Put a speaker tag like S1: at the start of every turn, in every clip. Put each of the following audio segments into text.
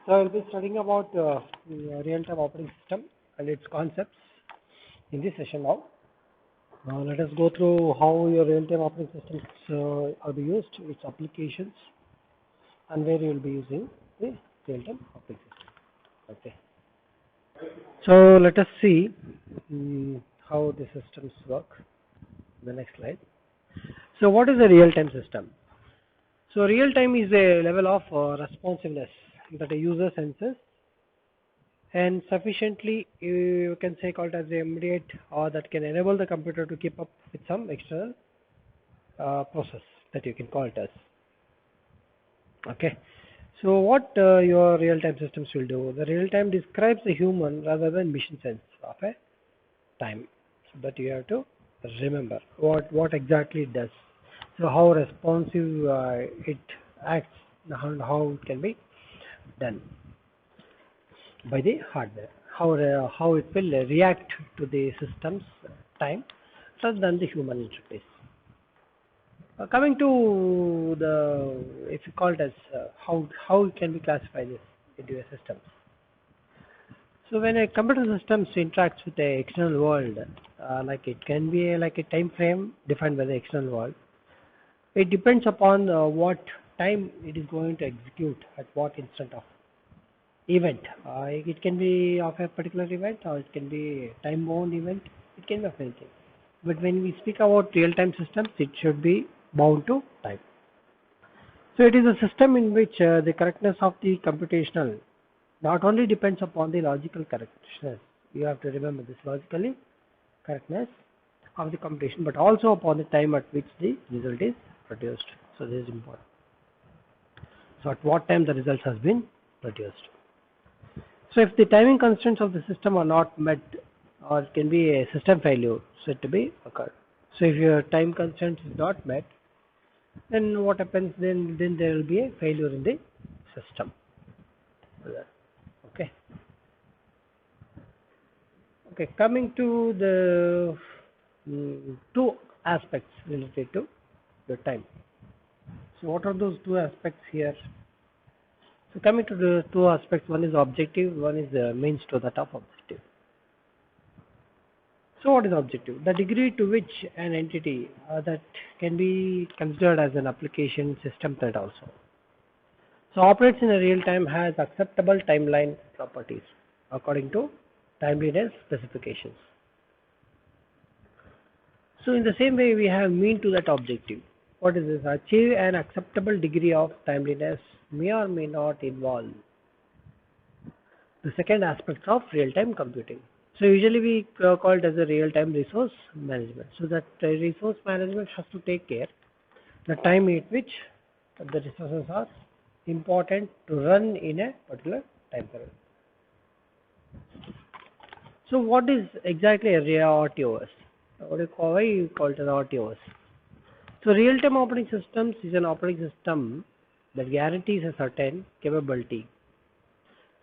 S1: So I'll be studying about real-time operating system and its concepts in this session now. Let us go through how your real-time operating systems are be used, its applications, and where you will be using the real-time operating system. Okay. So let us see how the systems work. The next slide. So what is a real-time system? So real-time is a level of responsiveness that a user senses and sufficiently you can say called as a immediate or that can enable the computer to keep up with some external process that you can call it as. Okay, so what your real-time systems will do, the real-time describes the human rather than machine sense of a time, so that you have to remember what exactly it does, so how responsive it acts and how it can be done by the hardware, how it will react to the system's time rather than the human interface. Coming to the, if you call it as how can we classify this into a system. So when a computer system interacts with the external world, like it can be like a time frame defined by the external world. It depends upon what time it is going to execute at what instant of event. It can be of a particular event or it can be a time bound event. It can be of anything. But when we speak about real-time systems, it should be bound to time. So it is a system in which the correctness of the computational not only depends upon the logical correctness. You have to remember this logically correctness of the computation, but also upon the time at which the result is produced. So this is important. So at what time the results has been produced. So if the timing constraints of the system are not met, or it can be a system failure said to be occurred. So if your time constraint is not met, then what happens? Then there will be a failure in the system. Okay. Okay. Coming to the two aspects related to the time. So what are those two aspects here? So coming to the two aspects, one is objective, one is the means to that of objective. So what is objective? The degree to which an entity that can be considered as an application system thread also. So operates in a real time has acceptable timeline properties according to timeliness specifications. So in the same way we have mean to that objective. What is this? Achieve an acceptable degree of timeliness may or may not involve the second aspect of real-time computing. So usually we call it as a real-time resource management. So that resource management has to take care the time at which the resources are important to run in a particular time period. So what is exactly a RTOS? Why you call it an RTOS? So real-time operating systems is an operating system that guarantees a certain capability.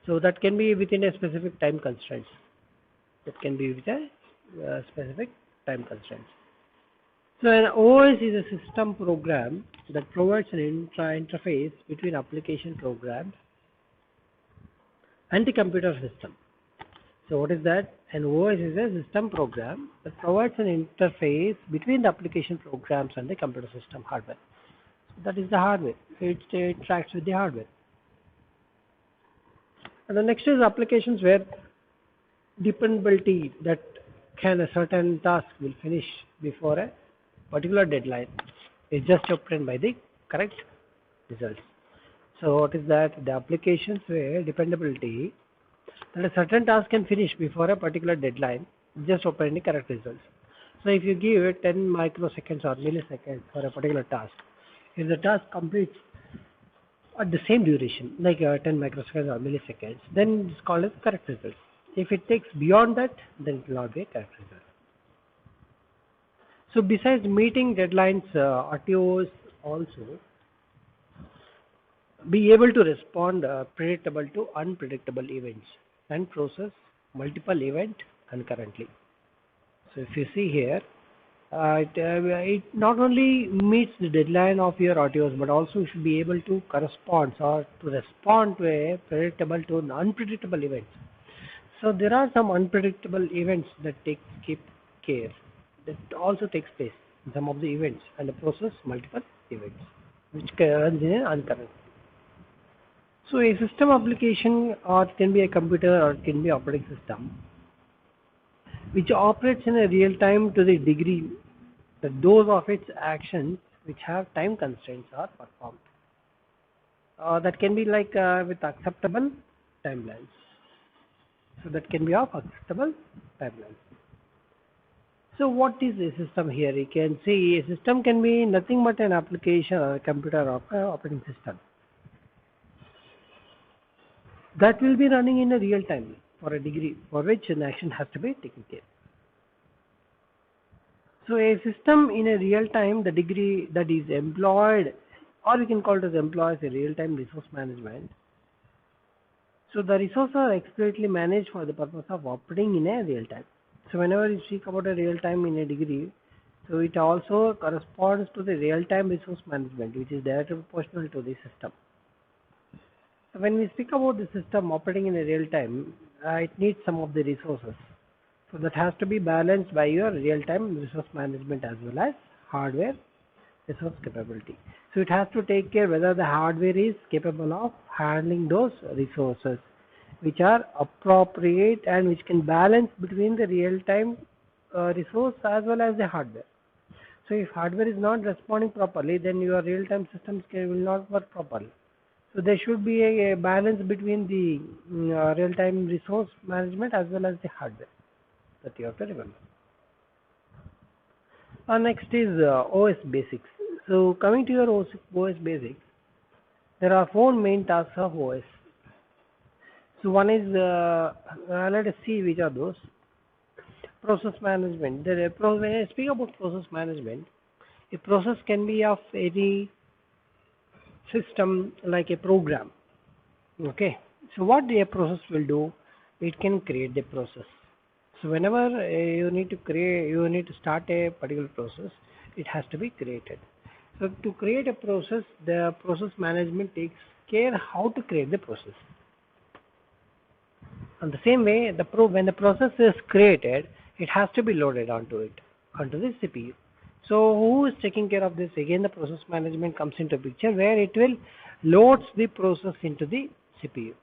S1: So that can be within a specific time constraints. That can be with a specific time constraints. So an OS is a system program that provides an interface between application programs and the computer system. So what is that? An OS is a system program that provides an interface between the application programs and the computer system hardware. So that is the hardware. It interacts with the hardware. And the next is applications where dependability, that can a certain task will finish before a particular deadline is just obtained by the correct results. So what is that? The applications where dependability, that a certain task can finish before a particular deadline just obtain the correct results. So if you give it 10 microseconds or milliseconds for a particular task, if the task completes at the same duration, like 10 microseconds or milliseconds, then it's called as correct result. If it takes beyond that, then it will not be a correct result. So besides meeting deadlines, RTOs also be able to respond predictable to unpredictable events and process multiple events concurrently. So if you see here, It not only meets the deadline of your RTOs, but also should be able to correspond or to respond to a predictable to an unpredictable events. So there are some unpredictable events that keep care that also takes place in some of the events and the process multiple events which runs in an uncurrent. So a system application or it can be a computer or it can be operating system which operates in a real time to the degree that those of its actions which have time constraints are performed. That can be like with acceptable timelines. So that can be of acceptable timelines. So what is a system here? You can see a system can be nothing but an application or a computer or operating system that will be running in a real time for a degree for which an action has to be taken care. So a system in a real time, the degree that is employed, or we can call it as employs a real time resource management. So the resources are explicitly managed for the purpose of operating in a real time. So whenever you speak about a real time in a degree, so it also corresponds to the real time resource management, which is directly proportional to the system. So when we speak about the system operating in a real time, it needs some of the resources. So that has to be balanced by your real time resource management as well as hardware resource capability. So it has to take care whether the hardware is capable of handling those resources which are appropriate and which can balance between the real time resource as well as the hardware. So if hardware is not responding properly, then your real time systems will not work properly. So there should be a balance between the real time resource management as well as the hardware that you have to remember. Next is OS basics. So coming to your OS basics, there are four main tasks of OS. So one is let us see which are those. Process management. When I speak about process management, a process can be of any system like a program. Okay. So what a process will do, it can create the process. So whenever you need to start a particular process, it has to be created. So to create a process, the process management takes care how to create the process. And the same way, when the process is created, it has to be loaded onto the CPU. So who is taking care of this? Again, the process management comes into picture where it will loads the process into the CPU.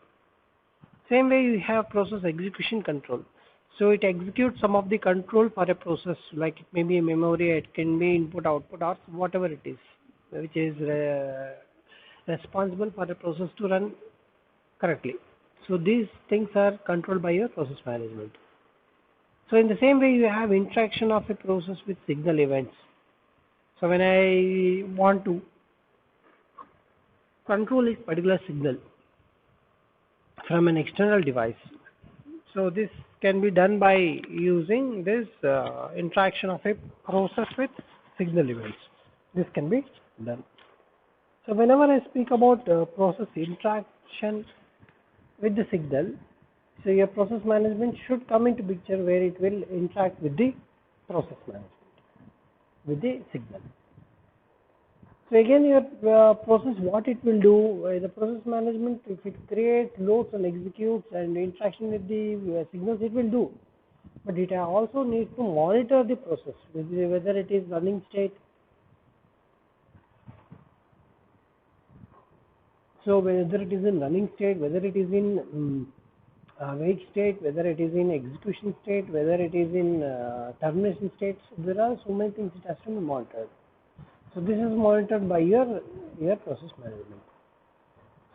S1: Same way you have process execution control. So it executes some of the control for a process, like it may be a memory, it can be input, output, or whatever it is, which is responsible for the process to run correctly. So these things are controlled by your process management. So in the same way, you have interaction of a process with signal events. So when I want to control a particular signal from an external device, so this can be done by using this interaction of a process with signal events. This can be done. So whenever I speak about process interaction with the signal, so your process management should come into picture where it will interact with the process management, with the signal. So again, your process, what it will do, the process management, if it creates, loads and executes and interaction with the signals, it will do. But it also needs to monitor the process, whether it is running state. So whether it is in running state, whether it is in wait state, whether it is in execution state, whether it is in termination state, so there are so many things it has to be monitored. So this is monitored by your process management.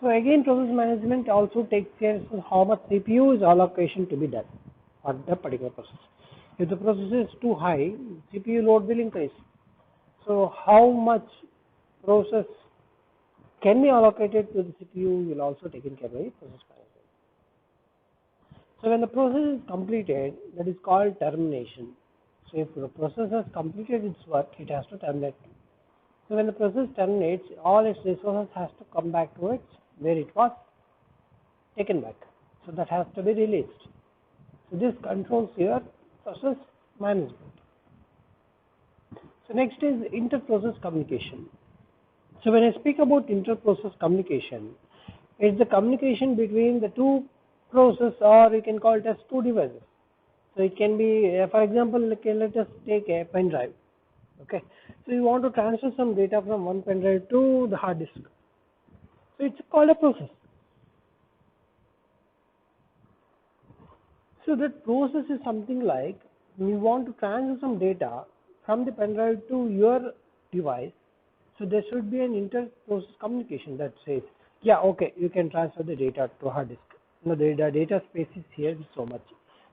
S1: So again, process management also takes care of how much CPU is allocation to be done for the particular process. If the process is too high, CPU load will increase. So how much process can be allocated to the CPU will also taken care by process management. So when the process is completed, that is called termination. So if the process has completed its work, it has to terminate. So when the process terminates, all its resources has to come back to its where it was taken back. So that has to be released. So this controls your process management. So next is inter-process communication. So when I speak about inter-process communication, it's the communication between the two process, or you can call it as two devices. So it can be, for example, let us take a pen drive. Okay, so you want to transfer some data from one pen drive to the hard disk. So it's called a process. So that process is something like you want to transfer some data from the pen drive to your device. So there should be an inter-process communication that says, yeah, okay, you can transfer the data to hard disk. No, the data space is here so much.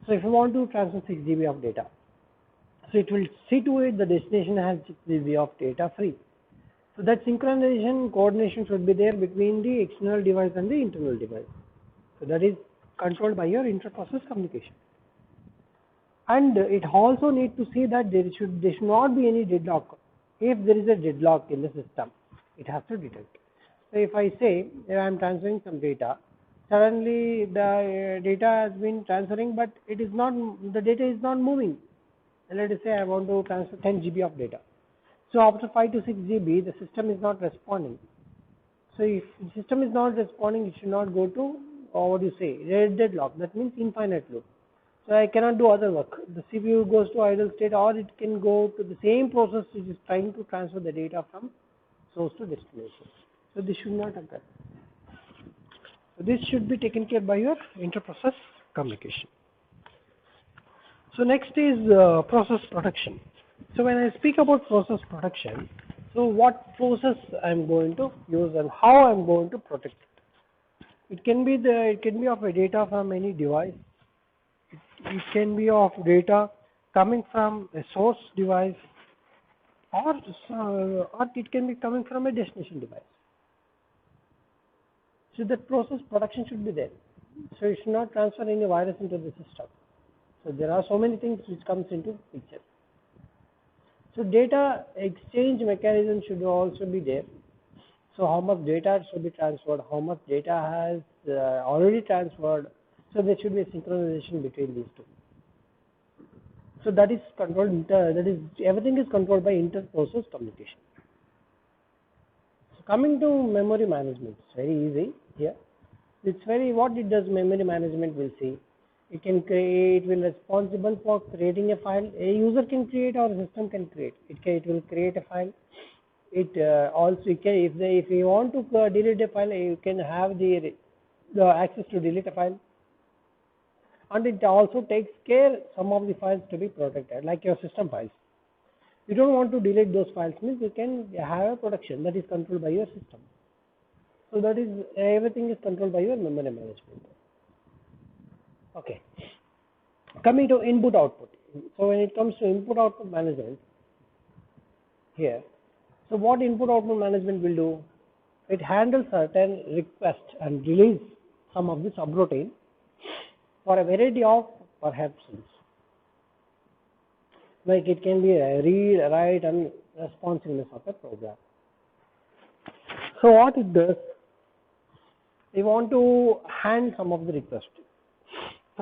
S1: So if you want to transfer 6 GB of data, so it will see to it the destination has 6 GB of data free. So that synchronization coordination should be there between the external device and the internal device. So that is controlled by your inter-process communication. And it also need to see that there should not be any deadlock. If there is a deadlock in the system, it has to detect. So if I say I am transferring some data, suddenly the data has been transferring, but it is not, the data is not moving. Let us say I want to transfer 10 GB of data. So after 5 to 6 GB, the system is not responding. So if the system is not responding, it should not go to, or what do you say, deadlock. That means infinite loop. So I cannot do other work. The CPU goes to idle state, or it can go to the same process which is trying to transfer the data from source to destination. So this should not occur. So this should be taken care by your inter-process communication. So next is process protection. So when I speak about process protection, so what process I am going to use and how I am going to protect it. It can be of a data from any device. It can be of data coming from a source device, or it can be coming from a destination device. So that process protection should be there. So it should not transfer any virus into the system. So there are so many things which comes into picture. So data exchange mechanism should also be there. So how much data should be transferred, how much data has already transferred. So there should be a synchronization between these two. So that is controlled. Everything is controlled by inter-process communication. So coming to memory management, it's very easy here. It's very, what it does, memory management will see. It can create, it will responsible for creating a file. A user can create or a system can create. It will create a file. It also can, if you want to delete a file, you can have the access to delete a file. And it also takes care some of the files to be protected, like your system files. You don't want to delete those files, means you can have a protection that is controlled by your system. So that is, everything is controlled by your memory management. Okay. Coming to input output. So when it comes to input output management here, so what input output management will do? It handles certain requests and release some of the subroutine for a variety of purposes. Like it can be a read, write, and responsiveness of a program. So what it does, we want to handle some of the requests.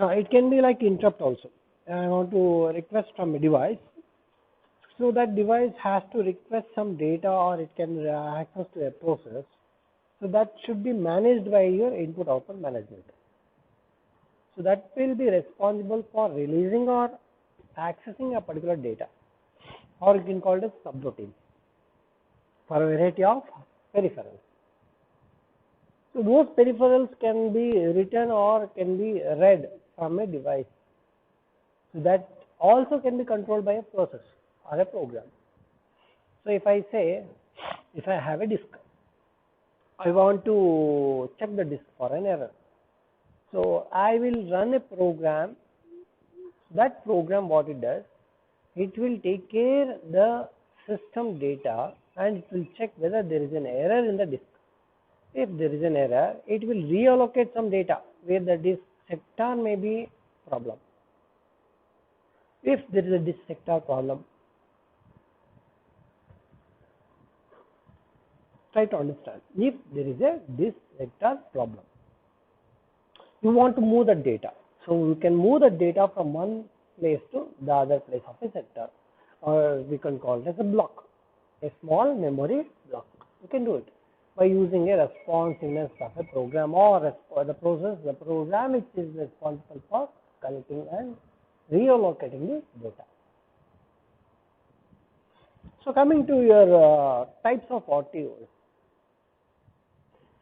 S1: It can be like interrupt also. I want to request from a device. So that device has to request some data, or it can access to a process. So that should be managed by your input output management. So that will be responsible for releasing or accessing a particular data, or you can call it as subroutine for a variety of peripherals. So those peripherals can be written or can be read from a device. So that also can be controlled by a process or a program. So if I say, if I have a disk, I want to check the disk for an error. So I will run a program. That program, what it does, it will take care the system data and it will check whether there is an error in the disk. If there is an error, it will reallocate some data where the disk sector may be problem. If there is a disk sector problem, try to understand. If there is a disk sector problem, you want to move the data. So you can move the data from one place to the other place of a sector. or we can call it as a block, a small memory block. You can do it by using a responsiveness of a program or the program which is responsible for collecting and reallocating the data. So coming to your types of RTOs.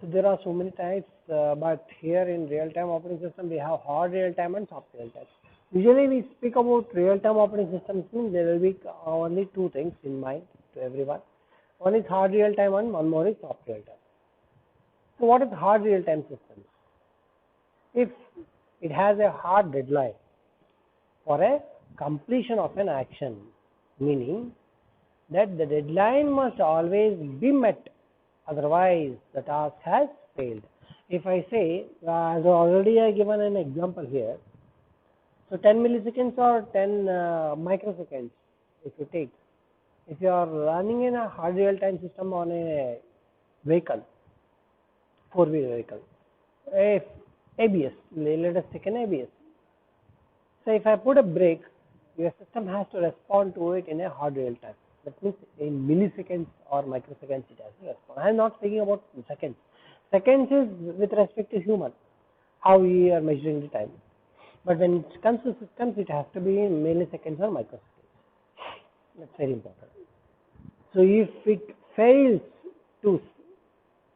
S1: So there are so many types, but here in real-time operating system we have hard real-time and soft real-time. Usually we speak about real-time operating systems, means there will be only two things in mind to everyone. One is hard real-time and one more is soft real-time. So what is hard real-time system? If it has a hard deadline for a completion of an action, meaning that the deadline must always be met, otherwise the task has failed. If I say, as already I given an example here, so 10 milliseconds or 10 microseconds, if you take, if you are running in a hard real-time system on a vehicle, four-wheel vehicle, if ABS, let us take an ABS. So if I put a brake, your system has to respond to it in a hard real time. That means in milliseconds or microseconds it has to respond. I am not speaking about seconds. Seconds is with respect to human, how we are measuring the time. But when it comes to systems, it has to be in milliseconds or microseconds. That's very important. So if it fails to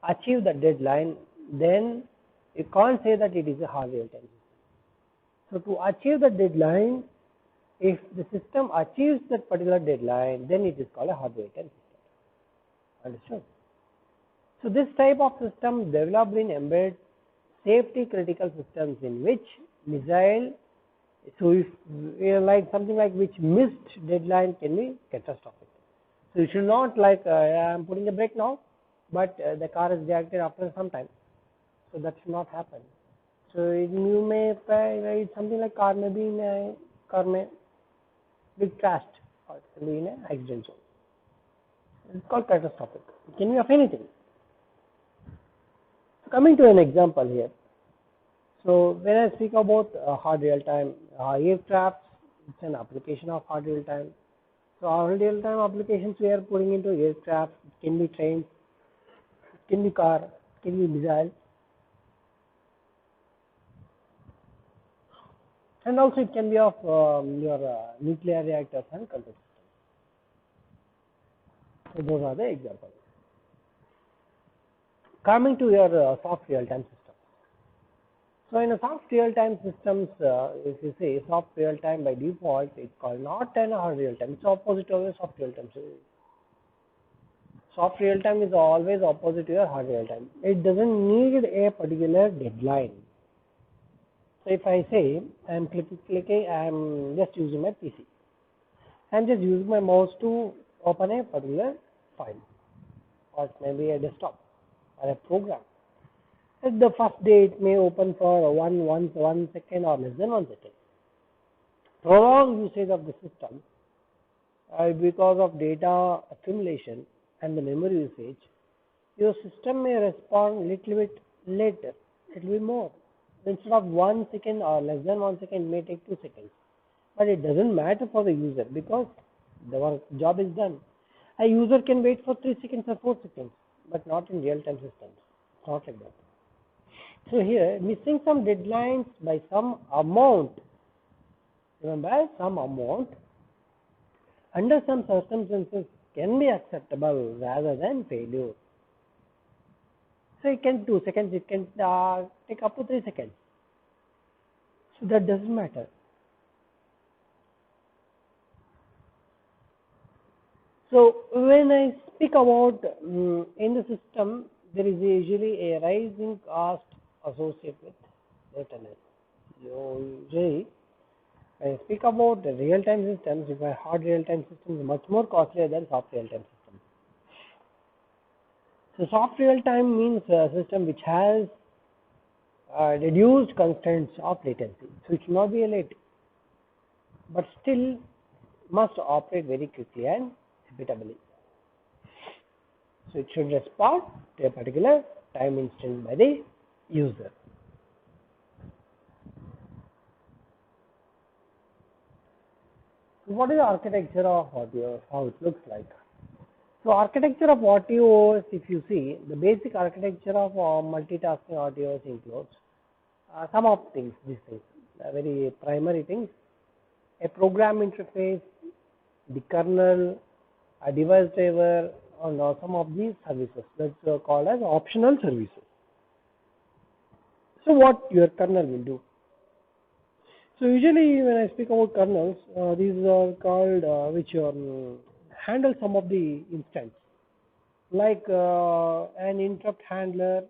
S1: achieve the deadline, then you can't say that it is a hard real time system. So to achieve the deadline, if the system achieves that particular deadline, then it is called a hard real time system. Understood? So this type of system developed in embedded safety critical systems in which missile, so if like something like which missed deadline can be catastrophic. So you should not like I am putting a brake now, but the car is reacted after some time. So that should not happen. So you may it's something like car may be in a car may be crashed or it can be in an accident zone. It's called catastrophic. It can be of anything. So coming to an example here. So when I speak about hard real time aircraft, it's an application of hard real time. So hard real time applications we are putting into aircraft. It can be trains, it can be car, it can be missile, and also it can be of your nuclear reactors and control systems. So those are the examples. Coming to your soft real time system. So in a soft real time systems, if you say soft real time by default, it's called not an hard real time. It's opposite of a soft real time. So soft real time is always opposite to your hard real time. It doesn't need a particular deadline. So if I say I am clicking, I am just using my PC. I am just using my mouse to open a particular file, or it may be a desktop or a program. At the first day it may open for 1 second or less than 1 second. Prolonged usage of the system because of data accumulation and the memory usage, your system may respond little bit later, it will be more. Instead of 1 second or less than 1 second, it may take 2 seconds. But it doesn't matter for the user because the job is done. A user can wait for 3 seconds or 4 seconds, but not in real time systems. It's not like that. So here, missing some deadlines by some amount, remember, some amount, under some circumstances can be acceptable rather than failure. So it can 2 seconds, it can take up to 3 seconds. So that doesn't matter. So when I speak about in the system, there is usually a rising cost associated with data analysis. So usually when I speak about the real-time systems, if I hard real-time systems, much more costlier than soft real-time systems. So soft real-time means a system which has reduced constraints of latency. So it should not be late, but still must operate very quickly and repeatably. So it should respond to a particular time instant by the user. What is the architecture of AutoOS? How it looks like? So architecture of AutoOS, if you see, the basic architecture of multitasking AutoOS includes some of things, these things, very primary things, a program interface, the kernel, a device driver, and some of these services that's called as optional services. So what your kernel will do? So usually when I speak about kernels, these are called which handle some of the instance, like an interrupt handler,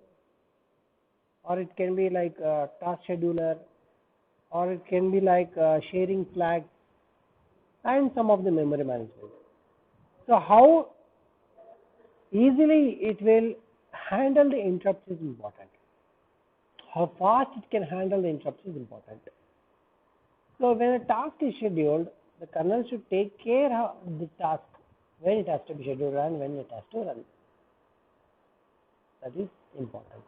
S1: or it can be like a task scheduler, or it can be like sharing flags, and some of the memory management. So how easily it will handle the interrupts is important. How fast it can handle the interrupts is important. So when a task is scheduled, the kernel should take care of the task when it has to be scheduled and when it has to run. That is important.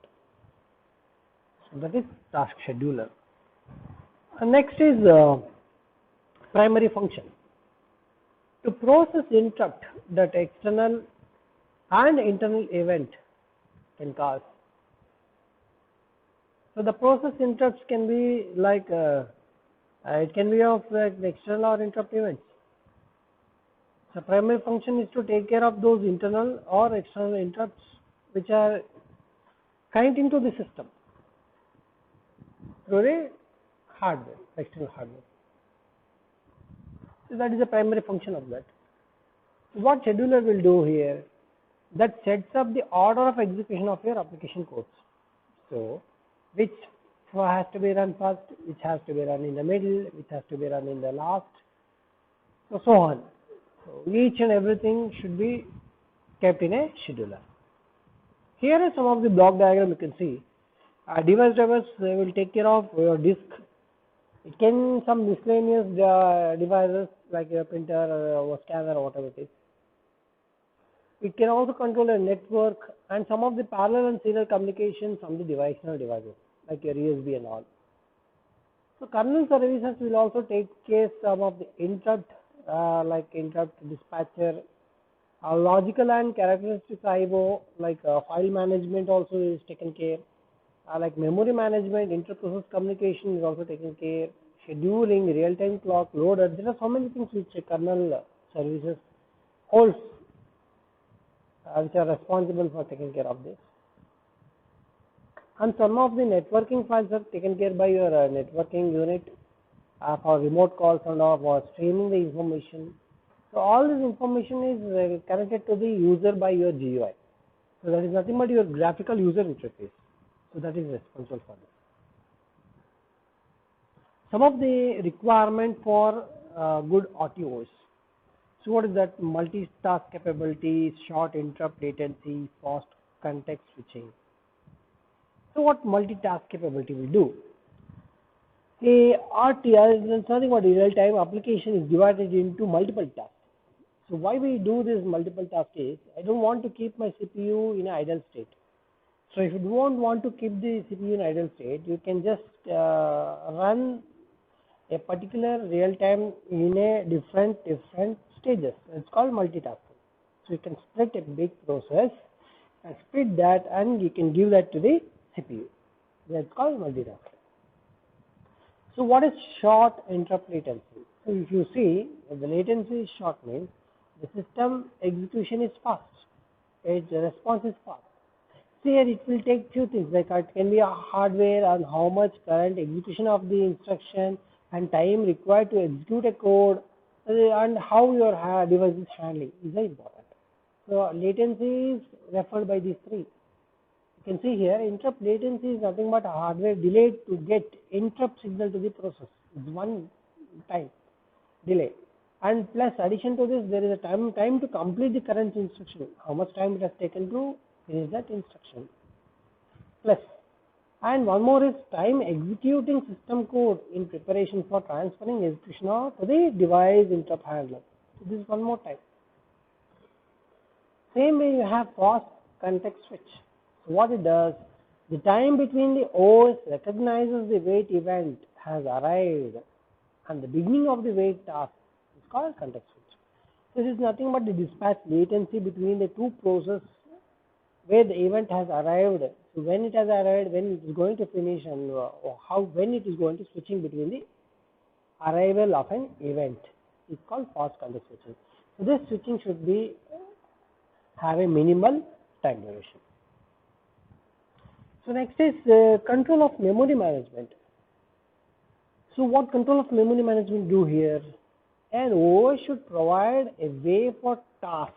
S1: So that is task scheduler. And next is primary function. To process interrupt that external and internal event can cause. So the process interrupts can be like it can be of the external or interrupt events. So primary function is to take care of those internal or external interrupts which are kind into the system through the hardware, external hardware. So that is the primary function of that. What scheduler will do here? That sets up the order of execution of your application codes. So which has to be run first, which has to be run in the middle, which has to be run in the last, so on. So each and everything should be kept in a scheduler. Here are some of the block diagram you can see. Device drivers will take care of your disk. It can some miscellaneous devices like your printer or scanner or whatever it is. It can also control a network and some of the parallel and serial communication from the devices like your USB and all. So kernel services will also take care some of the interrupt like interrupt dispatcher, logical and characteristics IO like file management also is taken care, like memory management, interprocess communication is also taken care, scheduling, real-time clock, loader. There are so many things which a kernel services holds, which are responsible for taking care of this. And some of the networking files are taken care by your networking unit for remote calls and all, for streaming the information. So all this information is connected to the user by your GUI. So that is nothing but your graphical user interface. So that is responsible for this. Some of the requirement for good AutoOS. So what is that? Multitask capability, short interrupt latency, fast context switching. So what multitask capability will do? A RTL is nothing but a real-time application is divided into multiple tasks. So why we do this multiple task is, I don't want to keep my CPU in an idle state. So if you don't want to keep the CPU in idle state, you can just run a particular real-time in a different stages. It's called multitasking. So you can split a big process and split that, and you can give that to the CPU. That's called multitasking. So what is short interrupt latency? So if you see, if the latency is short means the system execution is fast, its response is fast. So here it will take few things, like it can be a hardware and how much current execution of the instruction and time required to execute a code and how your device is handling is very important. So latency is referred by these three. You can see here interrupt latency is nothing but hardware delay to get interrupt signal to the process. It's one time delay, and plus addition to this there is a time to complete the current instruction, how much time it has taken to finish that instruction, plus, and one more is time executing system code in preparation for transferring execution to the device interrupt handler. So this is one more time. Same way you have fast context switch. So what it does, the time between the OS recognizes the wait event has arrived and the beginning of the wait task is called context switch. This is nothing but the dispatch latency between the two processes where the event has arrived. So when it has arrived, when it is going to finish, and when it is going to switching between the arrival of an event is called fast context switching. So this switching should be have a minimal time duration. So next is control of memory management. So what control of memory management do here? An OS should provide a way for task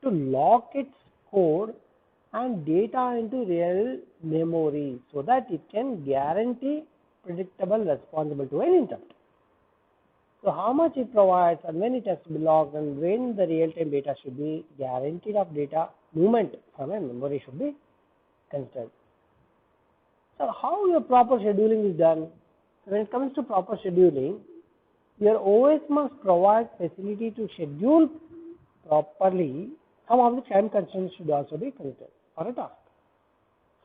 S1: to lock its code and data into real memory so that it can guarantee predictable responsible to an interrupt. So how much it provides and when it has to be locked and when the real-time data should be guaranteed of data movement from a memory should be considered. So how your proper scheduling is done? So when it comes to proper scheduling, your OS must provide facility to schedule properly. Some of the time constraints should also be considered for a task.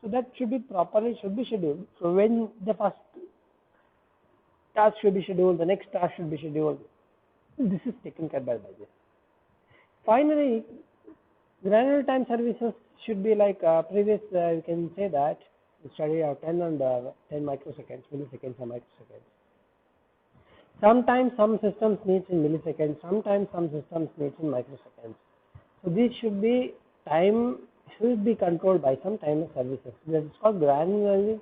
S1: So that should be properly scheduled. So when the first task should be scheduled, the next task should be scheduled. This is taken care by this. Finally, granular time services should be like previous. You can say that the study of 10 and 10 microseconds, milliseconds, and microseconds. Sometimes some systems needs in milliseconds, sometimes some systems needs in microseconds. So this should be controlled by some timer services. That is called granularity.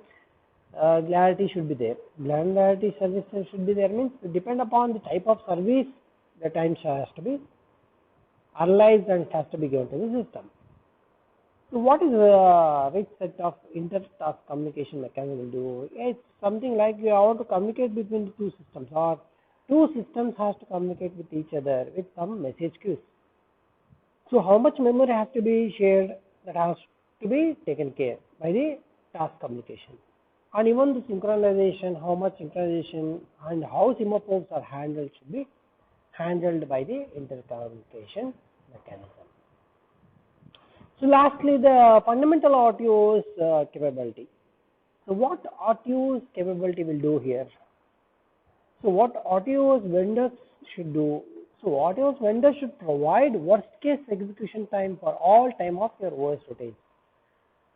S1: Granularity should be there. Granularity services should be there means depend upon the type of service the time has to be analyzed and has to be given to the system. So what is a rich set of inter-task communication mechanism will do? It's something like you want to communicate between the two systems, or two systems has to communicate with each other with some message queues. So how much memory has to be shared, that has to be taken care by the task communication. And even the synchronization, how much synchronization and how semaphores are handled should be handled by the intercommunication mechanism. So lastly, the fundamental RTOS capability. So what RTOS capability will do here? So what RTOS vendors should do? So RTOS vendors should provide worst case execution time for all time of your OS routines.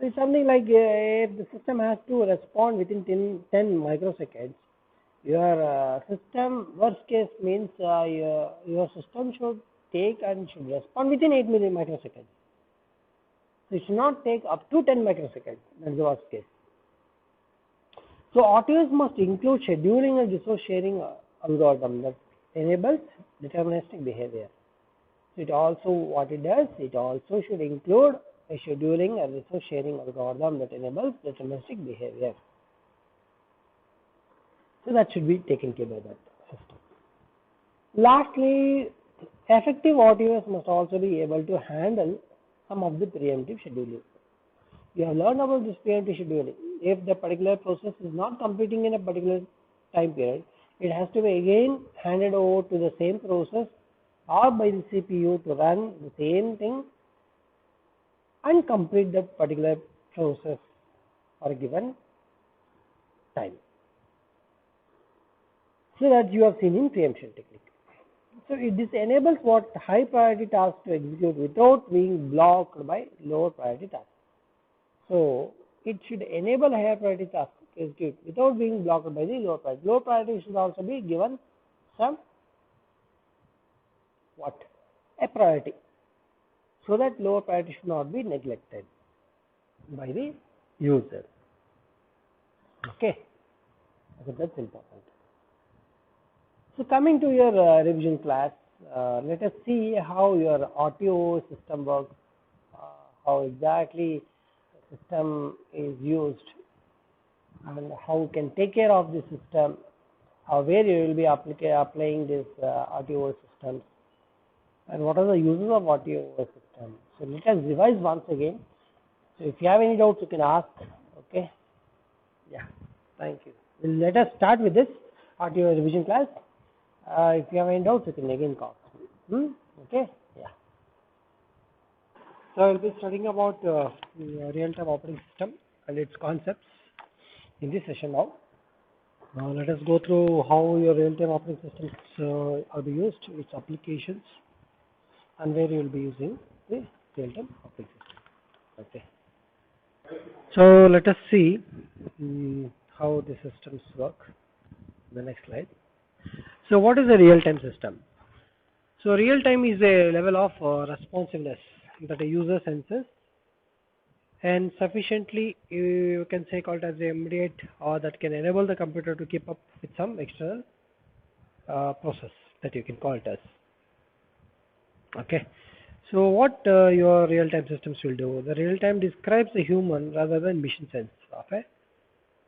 S1: So it's something like if the system has to respond within 10 microseconds, your system worst case means your system should take and should respond within 8 microseconds. So it should not take up to 10 microseconds. That's the worst case. So RTOS must include scheduling and resource sharing algorithm that enables deterministic behavior. So it also what it does, it also should include a scheduling and resource sharing algorithm that enables deterministic behavior. So that should be taken care by that system. Lastly, effective RTOS must also be able to handle some of the preemptive scheduling. You have learned about this preemptive scheduling. If the particular process is not completing in a particular time period, it has to be again handed over to the same process or by the CPU to run the same thing and complete that particular process for a given time. So that you have seen in preemption technique. So this enables what high priority tasks to execute without being blocked by lower priority tasks. So it should enable higher priority tasks to execute without being blocked by the lower priority. Lower priority should also be given some a priority, so that lower priority should not be neglected by the user. Okay, so that's important. So coming to your revision class, let us see how your RTO system works, how exactly the system is used, and how you can take care of the system, where you will be applying this RTO systems, and what are the uses of RTO system. So let us revise once again. So if you have any doubts, you can ask. Okay. Yeah. Thank you. Let us start with this RTO revision class. If you have any doubts, you can again call. Okay. Yeah. So I will be studying about real-time operating system and its concepts in this session now. Now let us go through how your real-time operating systems are be used, its applications, and where you will be using the real-time operating system. Okay. So let us see how the systems work. The next slide. So what is a real-time system? So real-time is a level of responsiveness that a user senses and sufficiently you can say called as a immediate or that can enable the computer to keep up with some external process that you can call it as. Okay. So what your real-time systems will do? The real-time describes a human rather than machine sense of a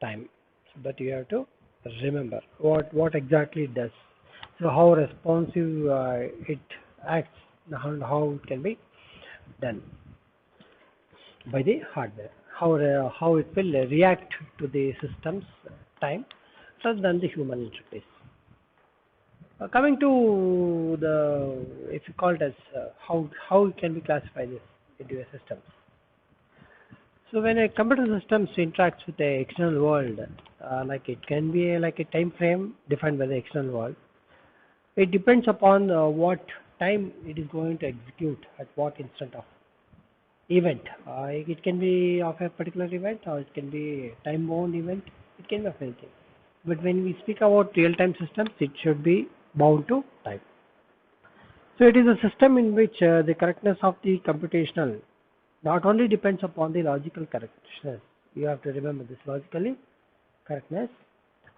S1: time. So that you have to remember what exactly it does. So how responsive it acts and how it can be done by the hardware. How it will react to the system's time rather than the human interface. Coming to the, if you call it as how it can be classified this into a system. So when a computer system interacts with the external world, like it can be like a time frame defined by the external world. It depends upon what time it is going to execute at what instant of event. It can be of a particular event or it can be a time bound event. It can be of anything. But when we speak about real-time systems, it should be bound to time. So it is a system in which the correctness of the computational not only depends upon the logical correctness, you have to remember this logically correctness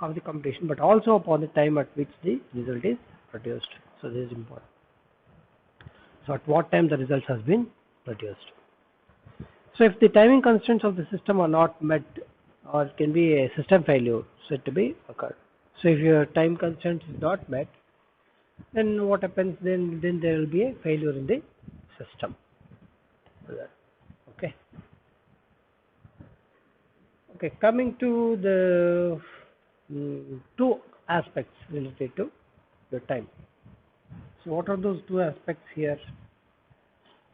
S1: of the computation, but also upon the time at which the result is produced. So this is important. So at what time the results has been produced. So if the timing constraints of the system are not met, or it can be a system failure said to be occurred. So if your time constraint is not met, then what happens? Then there will be a failure in the system. Okay. Okay. Coming to the two aspects related to the time. So what are those two aspects here?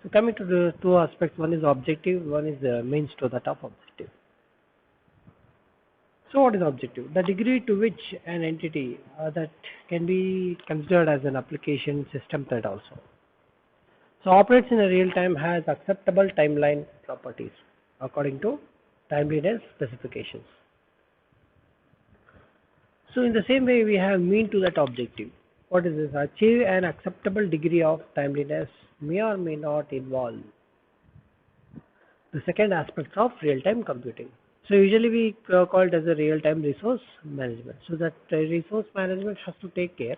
S1: So coming to the two aspects, one is objective, one is the means to that of objective. So what is objective? The degree to which an entity that can be considered as an application system thread also. So operates in a real time has acceptable timeline properties according to timeliness specifications. So in the same way we have mean to that objective. What is this? Achieve an acceptable degree of timeliness may or may not involve the second aspect of real-time computing. So usually we call it as a real-time resource management. So that resource management has to take care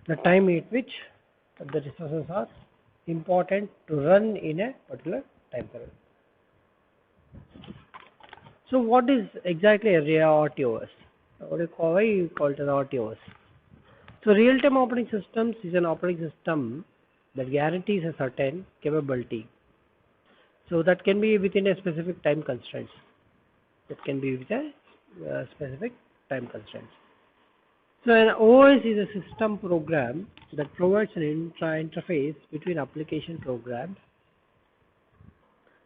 S1: the time at which the resources are important to run in a particular time period. So what is exactly a RTOS? Why you call it an RTOS? So real-time operating systems is an operating system that guarantees a certain capability. So that can be within a specific time constraints. That can be with a specific time constraints. So an OS is a system program that provides an interface between application programs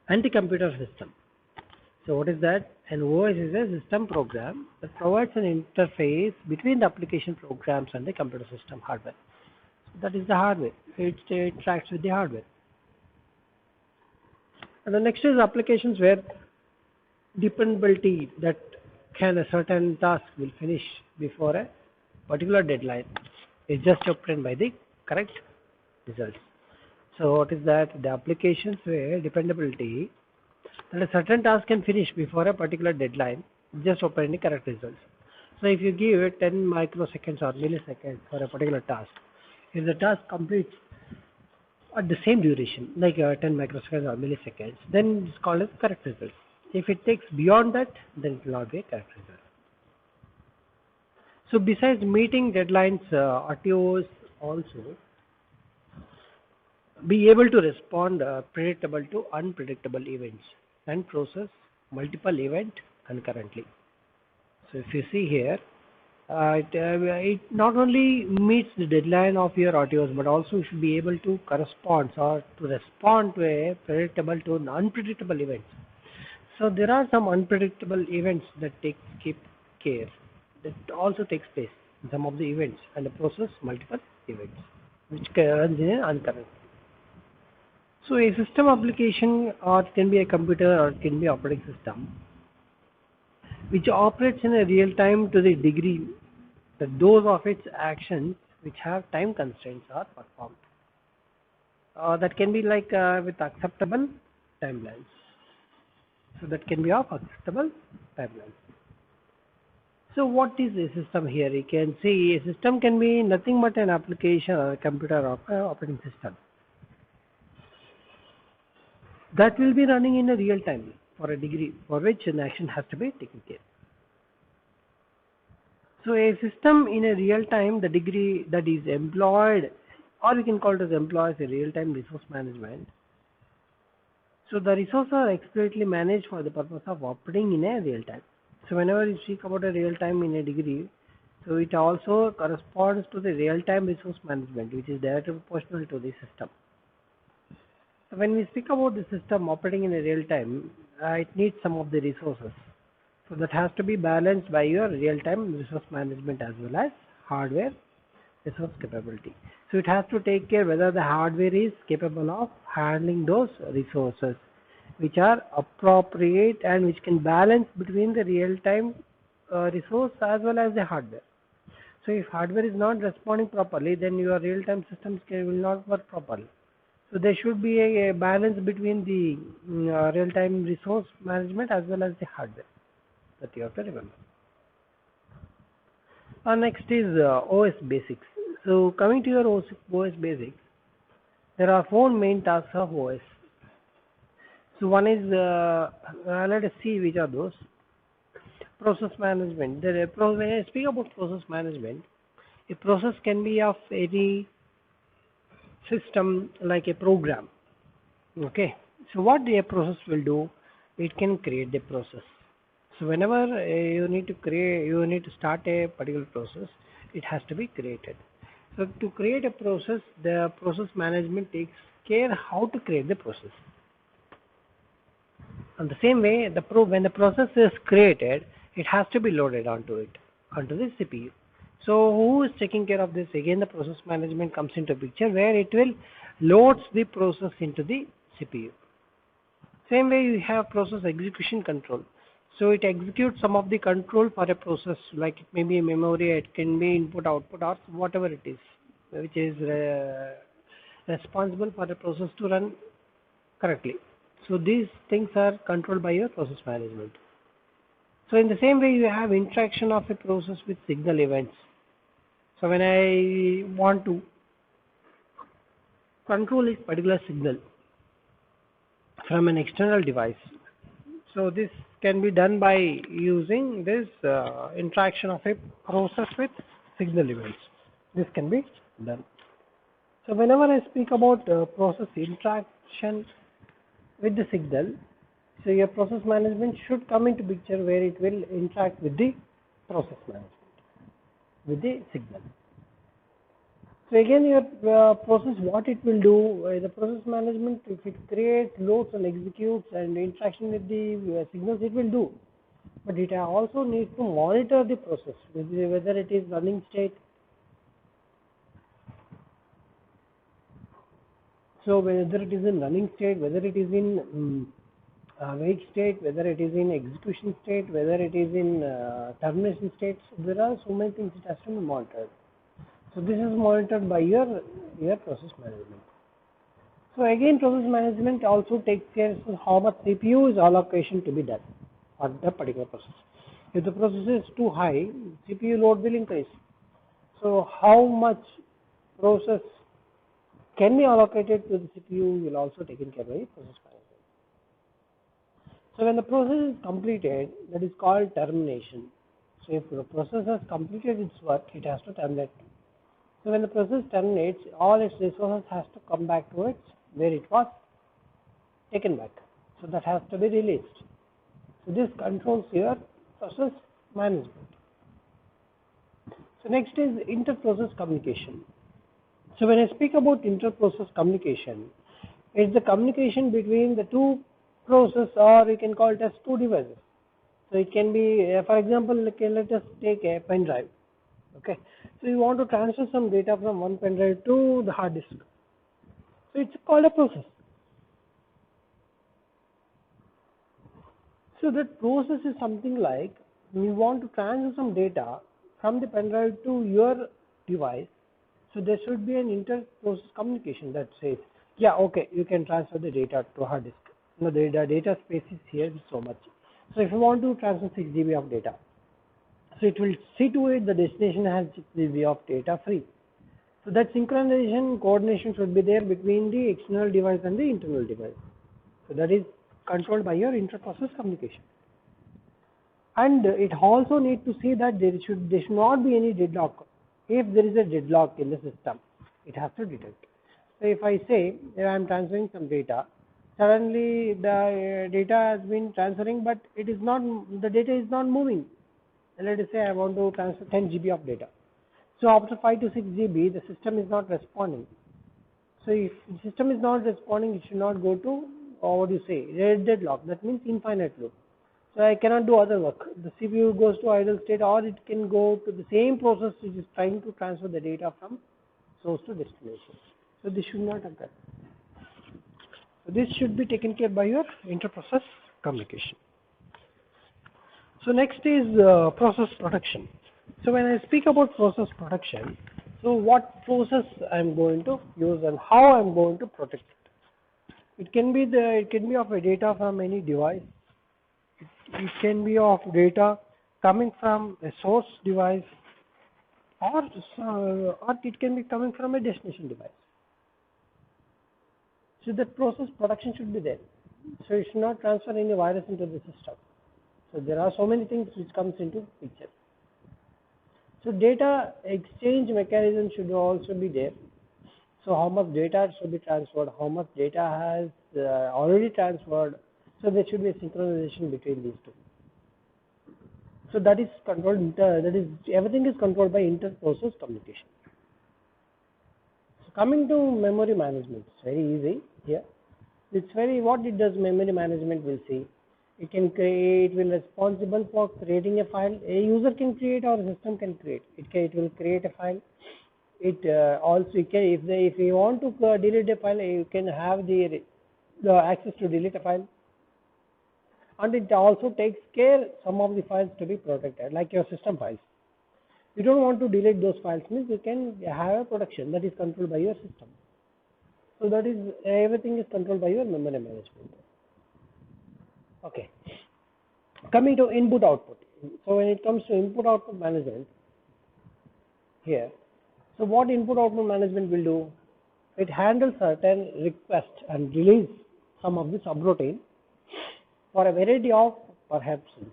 S1: and the computer system. So what is that? An OS is a system program that provides an interface between the application programs and the computer system hardware. So that is the hardware. It interacts with the hardware. And the next is applications where dependability, that can a certain task will finish before a particular deadline is just obtained by the correct results. So what is that? The applications where dependability that a certain task can finish before a particular deadline just obtain the correct results. So if you give it 10 microseconds or milliseconds for a particular task, if the task completes at the same duration, like 10 microseconds or milliseconds, then it's called as correct result. If it takes beyond that, then it will not be a correct result. So besides meeting deadlines, RTOs also be able to respond predictable to unpredictable events and process multiple events concurrently. So if you see here, it not only meets the deadline of your RTOs, but also should be able to correspond or to respond to a predictable to unpredictable events. So there are some unpredictable events that keep care. It also takes place in some of the events and the process multiple events which runs in an concurrent. So a system application or it can be a computer or it can be operating system which operates in a real time to the degree that those of its actions which have time constraints are performed. That can be like with acceptable timelines. So that can be of acceptable timelines. So what is a system here? You can see a system can be nothing but an application or a computer or operating system that will be running in a real time for a degree for which an action has to be taken care. So a system in a real time, the degree that is employed, or we can call it as employs a real time resource management. So the resources are explicitly managed for the purpose of operating in a real time. So whenever you speak about a real time in a degree, so it also corresponds to the real time resource management, which is directly proportional to the system. So when we speak about the system operating in a real time, it needs some of the resources. So that has to be balanced by your real time resource management as well as hardware resource capability. So it has to take care whether the hardware is capable of handling those resources which are appropriate and which can balance between the real time resource as well as the hardware. So if hardware is not responding properly, then your real time systems will not work properly. So there should be a balance between the real time resource management as well as the hardware that you have to remember. Next is OS basics. So coming to your OS basics, there are four main tasks of OS. So one is let us see which are those. Process management. When I speak about process management, a process can be of any system like a program. Okay. So what a process will do, it can create the process. So whenever you need to start a particular process, it has to be created. So to create a process, the process management takes care how to create the process. In the same way, when the process is created, it has to be loaded onto the CPU. So who is taking care of this? Again, the process management comes into picture where it will loads the process into the CPU. Same way you have process execution control. So it executes some of the control for a process, like it may be a memory, it can be input, output, or whatever it is, which is responsible for the process to run correctly. So these things are controlled by your process management. So in the same way, you have interaction of a process with signal events. So when I want to control a particular signal from an external device, so this can be done by using this interaction of a process with signal events. This can be done. So whenever I speak about process interaction with the signal, so your process management should come into picture where it will interact with the process management, with the signal. So again, your process, what it will do, the process management, if it creates, loads and executes and interaction with the signals, it will do. But it also needs to monitor the process, whether it is running state. So whether it is in running state, whether it is in wait state, whether it is in execution state, whether it is in termination state, so there are so many things it has to be monitored. So this is monitored by your process management. So again, process management also takes care of how much CPU is allocation to be done for the particular process. If the process is too high, CPU load will increase. So how much process can be allocated to the CPU will also taken care by process management. So when the process is completed, that is called termination. So if the process has completed its work, it has to terminate. So when the process terminates, all its resources has to come back to its where it was taken back. So that has to be released. So this controls your process management. So next is inter-process communication. So when I speak about inter-process communication, it's the communication between the two process, or we can call it as two devices. So it can be, for example, okay, let us take a pen drive. Okay, so you want to transfer some data from one pen drive to the hard disk. So it's called a process. So that process is something like you want to transfer some data from the pen drive to your device. So there should be an inter-process communication that says, yeah, okay, you can transfer the data to hard disk. No, the data space is here so much. So if you want to transfer 6 GB of data, so it will see to it the destination has 6 GB of data free. So that synchronization coordination should be there between the external device and the internal device. So that is controlled by your inter-process communication. And it also need to see that there should not be any deadlock. If there is a deadlock in the system, it has to detect. So if I say I am transferring some data, suddenly the data has been transferring, but it is not, the data is not moving. Let us say I want to transfer 10 GB of data. So after 5 to 6 GB, the system is not responding. So if the system is not responding, it should not go to, or what do you say, deadlock. That means infinite loop. So I cannot do other work. The CPU goes to idle state, or it can go to the same process which is trying to transfer the data from source to destination. So this should not occur. So this should be taken care by your inter-process communication. So next is process protection. So when I speak about process protection, so what process I am going to use and how I am going to protect it. It can be of a data from any device. It can be of data coming from a source device, or it can be coming from a destination device. So that process protection should be there. So it should not transfer any virus into the system. So there are so many things which comes into picture. So data exchange mechanism should also be there. So how much data should be transferred, how much data has already transferred. So there should be a synchronization between these two. So that is controlled. Everything is controlled by inter-process communication. So coming to memory management, it's very easy here. It's very what it does. Memory management will see. It can create. It will responsible for creating a file. A user can create or a system can create. It will create a file. It also can, if you want to delete a file, you can have the access to delete a file. And it also takes care some of the files to be protected, like your system files. You don't want to delete those files, means you can have a protection that is controlled by your system. So that is, everything is controlled by your memory management. Okay. Coming to input output. So when it comes to input output management here, so what input output management will do? It handles certain requests and release some of the subroutine for a variety of purposes.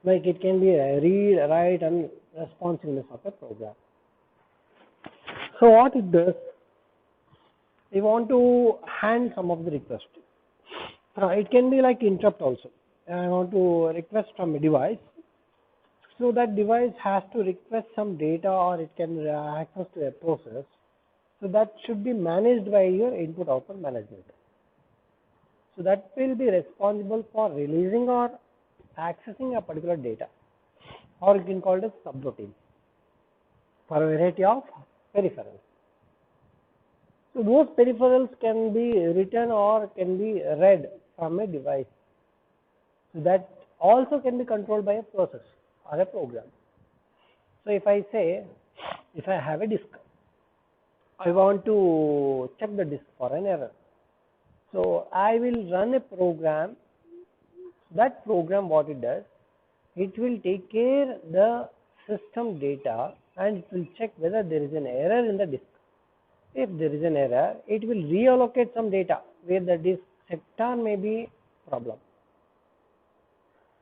S1: Like it can be a read, write, and responsiveness of a program. So what it does, we want to handle some of the requests. It can be like interrupt also. I want to request from a device. So that device has to request some data, or it can access to a process. So that should be managed by your input output management. So that will be responsible for releasing or accessing a particular data, or it can call it as subroutine for a variety of peripherals. So those peripherals can be written or can be read from a device. So that also can be controlled by a process or a program. So if I say, if I have a disk, I want to check the disk for an error. So I will run a program. That program, what it does, it will take care the system data and it will check whether there is an error in the disk. If there is an error, it will reallocate some data where the disk sector may be problem.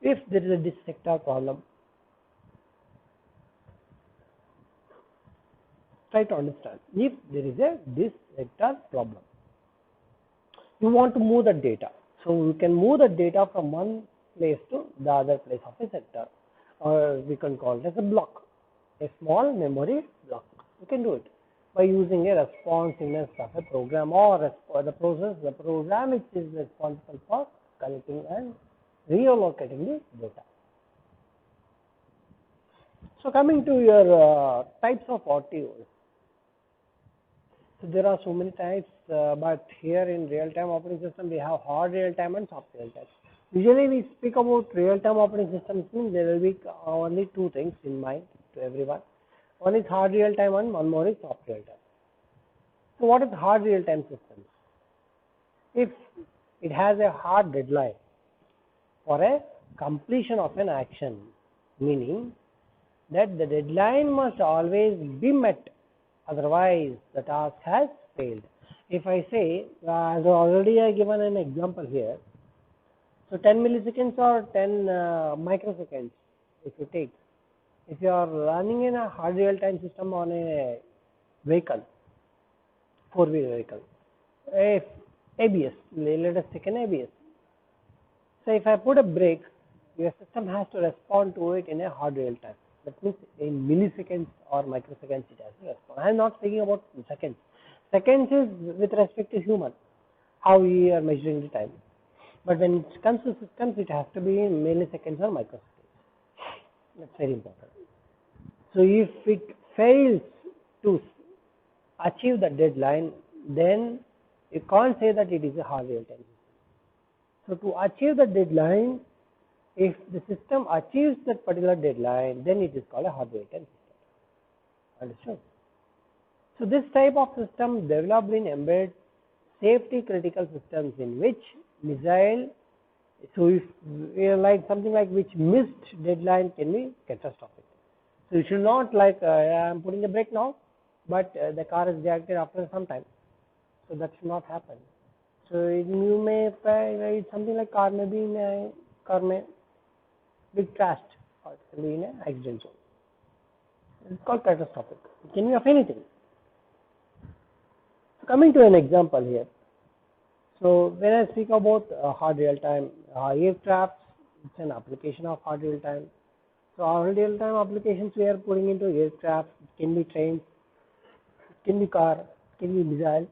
S1: If there is a disk sector problem, try to understand. If there is a disk sector problem, you want to move the data. So you can move the data from one place to the other place of a sector, or we can call it as a block, a small memory block. You can do it by using a responsiveness of a program, or the program which is responsible for collecting and reallocating the data. So coming to your types of RTOs. So there are so many types, but here in real-time operating system we have hard real-time and soft real-time. Usually we speak about real-time operating systems, means there will be only two things in mind to everyone. One is hard real-time and one more is soft real-time. So what is hard real-time systems? If it has a hard deadline for a completion of an action, meaning that the deadline must always be met, otherwise the task has failed. If I say, as already I given an example here, so 10 milliseconds or 10 microseconds, if you take, if you are running in a hard real-time system on a vehicle, four-wheel vehicle, if ABS, let us take an ABS. So if I put a brake, your system has to respond to it in a hard real time. That means in milliseconds or microseconds it has to respond. I am not speaking about seconds. Seconds is with respect to human, how we are measuring the time. But when it comes to systems, it has to be in milliseconds or microseconds. That's very important. So if it fails to achieve the deadline, then you can't say that it is a hard real time system. So to achieve the deadline, if the system achieves that particular deadline, then it is called a hard real time system. Understood? So this type of system developed in embedded safety critical systems in which missile, so if like something like which missed deadline can be catastrophic. So you should not like I am putting a brake now, but the car is reacted after some time. So that should not happen. So you may it's something like car may be in a car may be crashed or it can be in an accident zone. It's called catastrophic. It can be of anything. So coming to an example here. So when I speak about hard real time aircraft, it's an application of hard real time. So hard real time applications we are putting into aircraft. It can be trains, it can be car, it can be missile,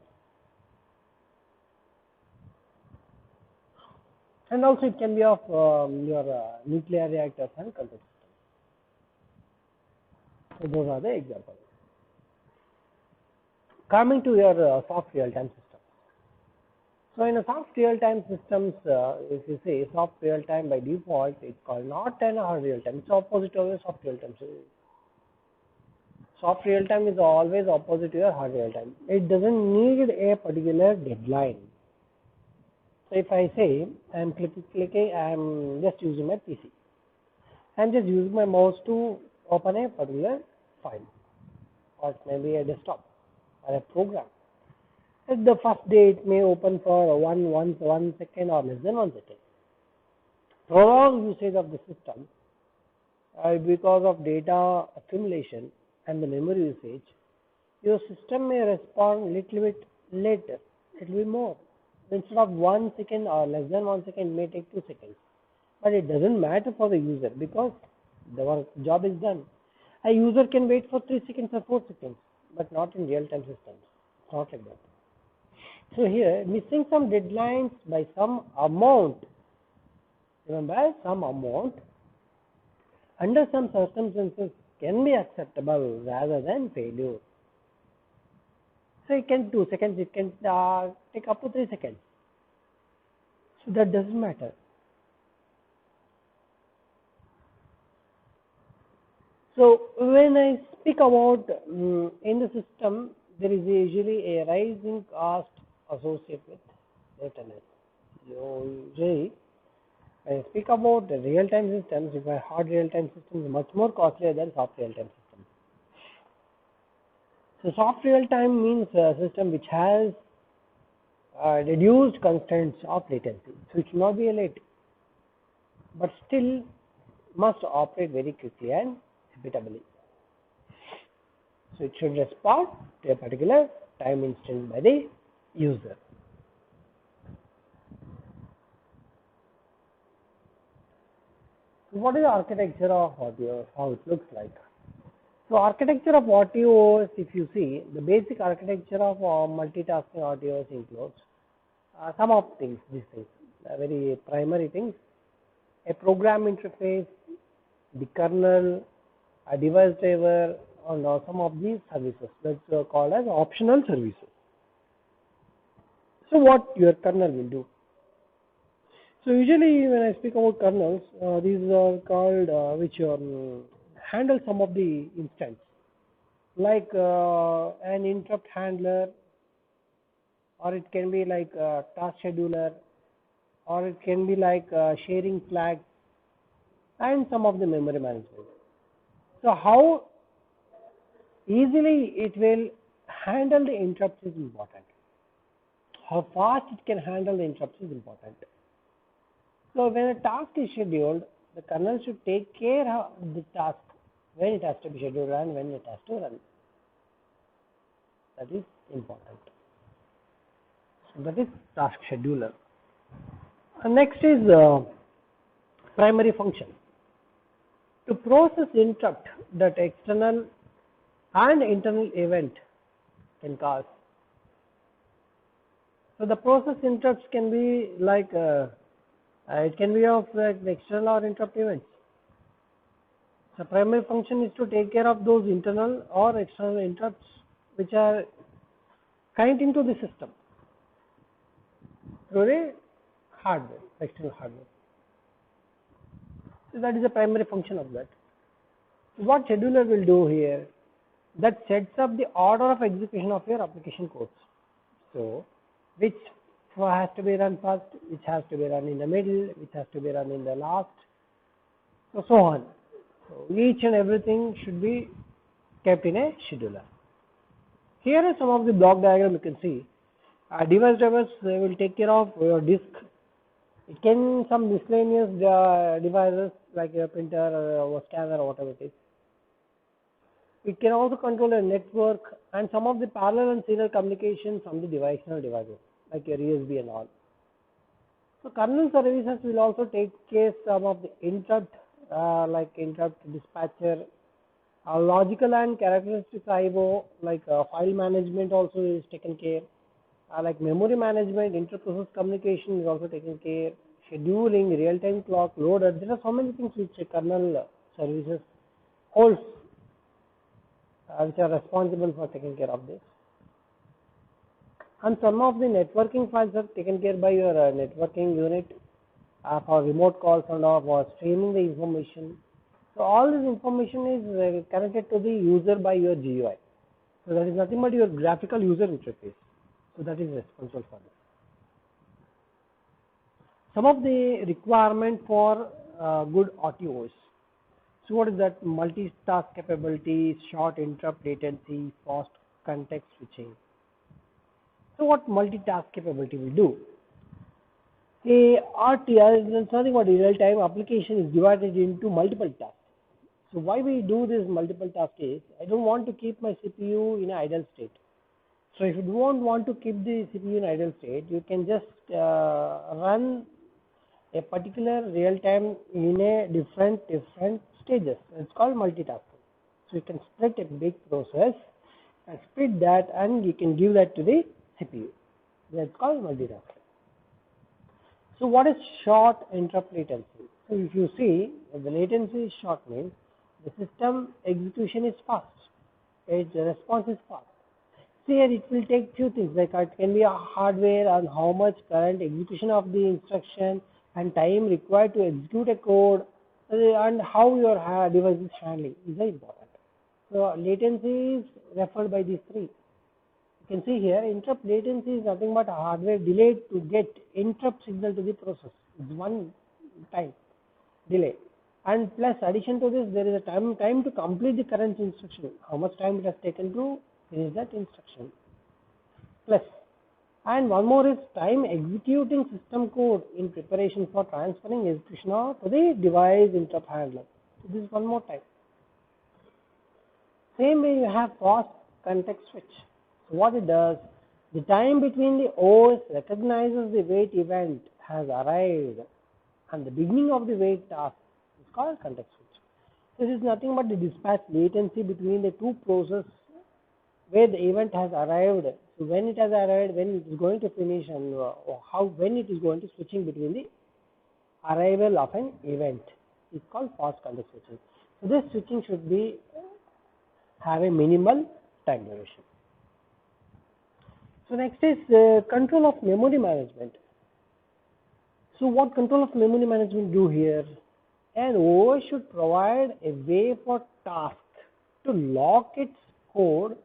S1: and also it can be of your nuclear reactors and control systems. So those are the examples. Coming to your soft real time system. So in a soft real time systems, if you say soft real time by default, it's called not an hard real time. It's opposite of a soft real time. So soft real time is always opposite to your hard real time. It doesn't need a particular deadline. So if I say I am clicking, I am just using my PC. I am just using my mouse to open a particular file, or maybe a desktop or a program. At the first day it may open for 1 second or less than 1 second. Prolonged usage of the system because of data accumulation and the memory usage, your system may respond little bit later, little bit more. Instead of 1 second or less than 1 second, it may take 2 seconds. But it doesn't matter for the user because the job is done. A user can wait for 3 seconds or 4 seconds, but not in real time systems. It's not like that. So here missing some deadlines by some amount, remember some amount, under some circumstances can be acceptable rather than failure. So it can 2 seconds, it can take up to 3 seconds. So that doesn't matter. So when I speak about in the system, there is usually a rising cost associated with maintenance. Usually, when I speak about the real-time systems, if I hard real-time systems, much more costlier than soft real-time systems. So soft real-time means a system which has reduced constraints of latency. So it should not be late, but still must operate very quickly and repeatably. So it should respond to a particular time instant by the user. So what is the architecture of RTOS? How it looks like? So architecture of RTOS, if you see, the basic architecture of multitasking RTOS includes some of things, these things, very primary things. a program interface, the kernel, a device driver, and some of these services. That's called as optional services. So what your kernel will do? So usually when I speak about kernels, these are called which handle some of the instance, like an interrupt handler, or it can be like a task scheduler, or it can be like sharing flags, and some of the memory management. So how easily it will handle the interrupts is important. How fast it can handle the interrupts is important. So when a task is scheduled, the kernel should take care of the task when it has to be scheduled and when it has to run. That is important. So that is task scheduler. And next is primary function. To process interrupt that external and internal event can cause. So the process interrupts can be like it can be of the external or interrupt events. The primary function is to take care of those internal or external interrupts which are kind into the system through the hardware, external hardware. So that is the primary function of that. What scheduler will do here? That sets up the order of execution of your application codes. So which has to be run first, which has to be run in the middle, which has to be run in the last, so on. So each and everything should be kept in a scheduler. Here are some of the block diagram you can see. Device drivers will take care of your disk. It can some miscellaneous devices like your printer or scanner or whatever it is. It can also control a network and some of the parallel and serial communication from the devices like your USB and all. So kernel services will also take care some of the interrupt like interrupt dispatcher, logical and characteristics IO like file management also is taken care, like memory management, inter-process communication is also taken care, scheduling, real-time clock, loader. There are so many things which kernel services holds which are responsible for taking care of this. And some of the networking files are taken care by your networking unit for remote calls and all, for streaming the information. So all this information is connected to the user by your GUI. So that is nothing but your graphical user interface. So that is responsible for this. Some of the requirement for good RTOS. So what is that? Multitask capability, short interrupt latency, fast context switching. So what multitask capability will do? A RTO is nothing but a real-time application is divided into multiple tasks. So why we do this multiple task is, I don't want to keep my CPU in an idle state. So if you don't want to keep the CPU in idle state, you can just run a particular real-time in a different stages. It's called multitasking. So you can split a big process and split that, and you can give that to the CPU. That's called multitasking. So what is short interrupt latency? So if you see, if the latency is short means the system execution is fast, its response is fast. So here it will take few things like it can be a hardware and how much current execution of the instruction and time required to execute a code and how your device is handling is very important. So latency is referred by these three. You can see here interrupt latency is nothing but hardware delay to get interrupt signal to the process. It's one time delay, and plus addition to this there is a time to complete the current instruction, how much time it has taken to finish that instruction, plus, and one more is time executing system code in preparation for transferring execution to the device interrupt handler. So this is one more time. Same way you have fast context switch. So what it does, the time between the OS recognizes the wait event has arrived and the beginning of the wait task is called context switch. This is nothing but the dispatch latency between the two processes where the event has arrived. So when it has arrived, when it is going to finish, and when it is going to switching between the arrival of an event is called fast context switching. So this switching should be have a minimal time duration. So next is control of memory management. So what control of memory management do here? An OS should provide a way for task to lock its code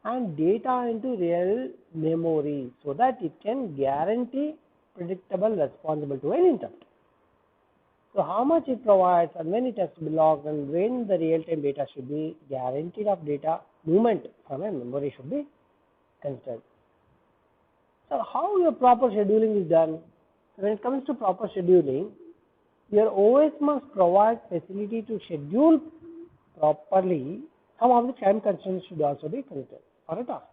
S1: and data into real memory so that it can guarantee predictable responsible to an interrupt. So how much it provides and when it has to be locked and when the real-time data should be guaranteed of data movement from a memory should be considered. So how your proper scheduling is done? When it comes to proper scheduling, your OS must provide facility to schedule properly. Some of the time constraints should also be considered for a task.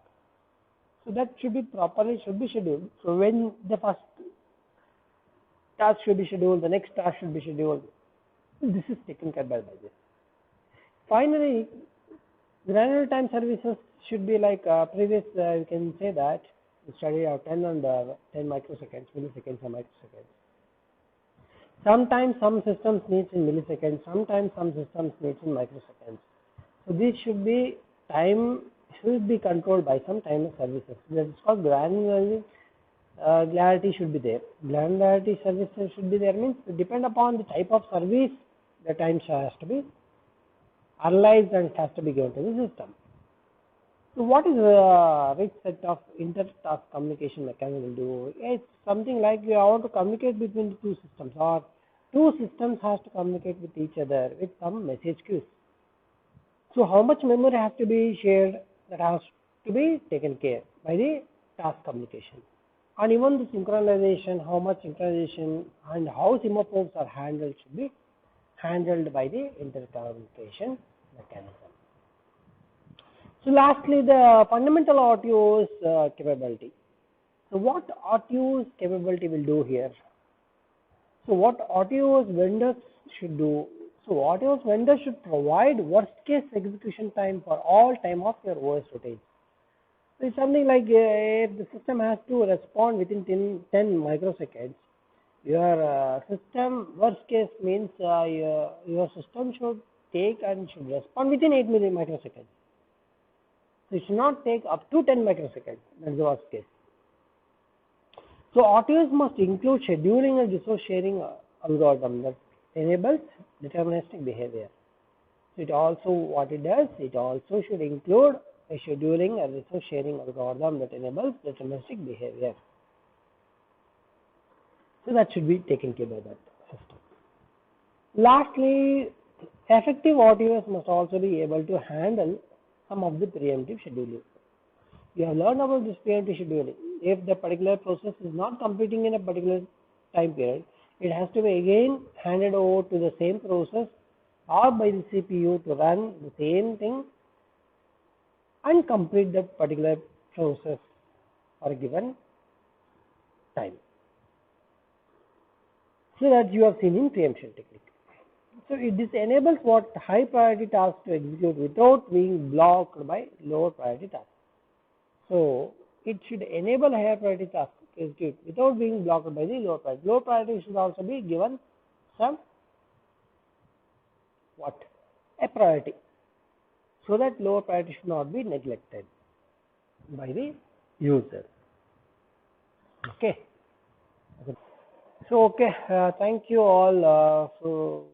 S1: So that should be scheduled. So when the first task should be scheduled, the next task should be scheduled. This is taken care by this. Finally, granular time services should be like previous. You can say that we studied out 10 and 10 microseconds, milliseconds, and microseconds. Sometimes some systems needs in milliseconds. Sometimes some systems needs in microseconds. So this should be time should be controlled by some timer services. That is called granularity. Granularity should be there. Granularity services should be there means depend upon the type of service the time has to be analyzed and has to be given to the system. So what is a rich set of inter-task communication mechanism will do? It's something like you want to communicate between the two systems or two systems has to communicate with each other with some message queues. So how much memory has to be shared, that has to be taken care by the task communication. And even the synchronization, how much synchronization and how semaphores are handled should be handled by the intercommunication mechanism. So lastly, the fundamental RTOS capability. So what RTOS capability will do here? So what RTOS vendors should do? So RTOS vendors should provide worst case execution time for all time of your OS routines. So it's something like if the system has to respond within 10 microseconds, your system worst case means your system should take and should respond within 8 microseconds. So it should not take up to 10 microseconds. That's the worst case. So RTOS must include scheduling and resource sharing algorithm that enables deterministic behavior. So it also what it does, it also should include a scheduling and resource sharing algorithm that enables deterministic behavior. So that should be taken care by that system. Lastly, effective RTOS must also be able to handle some of the preemptive scheduling. You have learned about this preemptive scheduling. If the particular process is not completing in a particular time period, it has to be again handed over to the same process or by the CPU to run the same thing and complete the particular process for a given time. So that you have seen in preemption technique. So this enables what high priority tasks to execute without being blocked by lower priority tasks. So it should enable higher priority tasks to execute without being blocked by the lower priority. Lower priority should also be given some a priority, so that lower priority should not be neglected by the user. Okay. So thank you all. So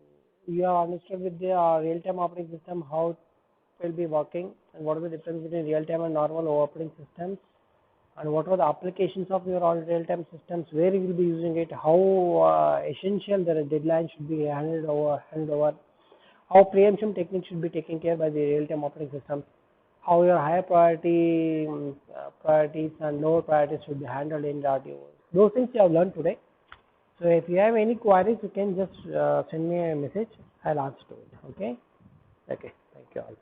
S1: you have understood with the real-time operating system how it will be working and what is the difference between real-time and normal operating systems, and what are the applications of your real-time systems, where you will be using it, how essential the deadline should be handed over, how preemption technique should be taken care by the real-time operating system, how your higher priorities and lower priorities should be handled in the RTOS. Those things you have learned today. So if you have any queries, you can just send me a message. I'll answer to it. Okay. Thank you all.